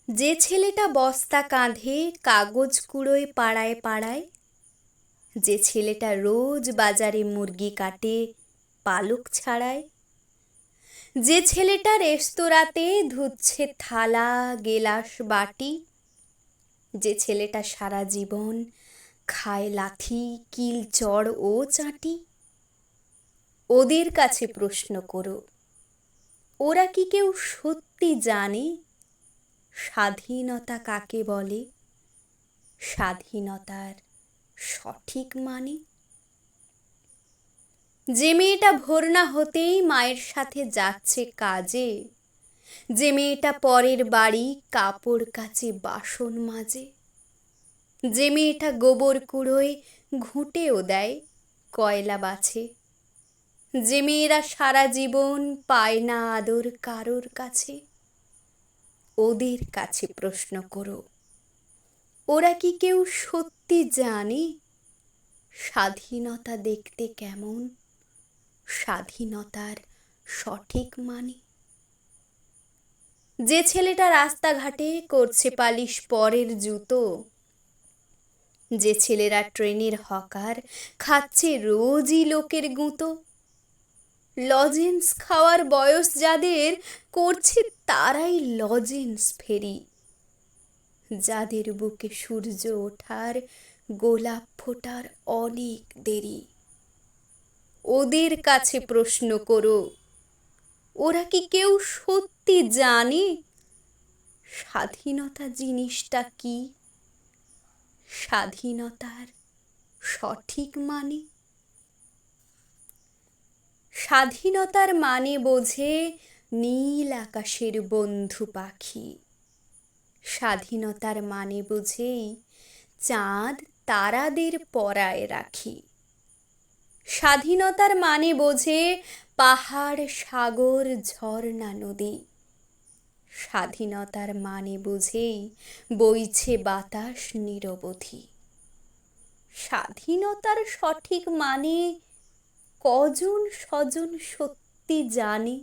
যে ছেলেটা বস্তা কাঁধে কাগজ কুড়োয় পাড়ায় পাড়ায়, যে ছেলেটা রোজ বাজারে মুরগি কাটে পালক ছাড়ায়, যে ছেলেটা রেস্তোরাঁতে ধুচ্ছে থালা গেলাস বাটি, যে ছেলেটা সারা জীবন খায় লাথি কিল চড় ও চাটি, ওদের কাছে প্রশ্ন করো, ওরা কি কেউ সত্যি জানে স্বাধীনতা কাকে বলে, স্বাধীনতার সঠিক মানে? যে মেয়েটা ভোর না হতেই মায়ের সাথে যাচ্ছে কাজে, যে মেয়েটা পরের বাড়ি কাপড় কাচে বাসন মাজে, যে মেয়েটা গোবর কুড়োয় ঘুঁটেও দেয় কয়লা বাছে, যে মেয়েরা সারা জীবন পায় না আদর কারোর কাছে, ওদের কাছে প্রশ্ন করো, ওরা কি কেউ সত্যি জানে স্বাধীনতা দেখতে কেমন, স্বাধীনতার সঠিক মানে? যে ছেলেটা রাস্তাঘাটে করছে পালিশ পরের জুতো, যে ছেলেরা ট্রেনের হকার খাচ্ছে রোজই লোকের গুঁতো, লজেন্স খাওয়ার বয়স যাদের করছে তারাই লজেন্স ফেরি, যাদের বুকে সূর্য ওঠার গোলাপ ফোটার অনেক দেরি, ওদের কাছে প্রশ্ন করো, ওরা কি কেউ সত্যি জানে স্বাধীনতা জিনিসটা কি, স্বাধীনতার সঠিক মানে? স্বাধীনতার মানে বোঝে নীল আকাশের বন্ধু পাখি, স্বাধীনতার মানে বুঝেই চাঁদ তারাদের পরায় রাখি, স্বাধীনতার মানে বোঝে পাহাড় সাগর ঝর্ণা নদী, স্বাধীনতার মানে বুঝেই বইছে বাতাস নিরবধি। স্বাধীনতার সঠিক মানে কজন স্বজন সত্যি জানে,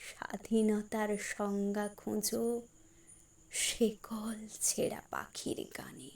স্বাধীনতার সংজ্ঞা খোঁজো শেকল ছেঁড়া পাখির গানে।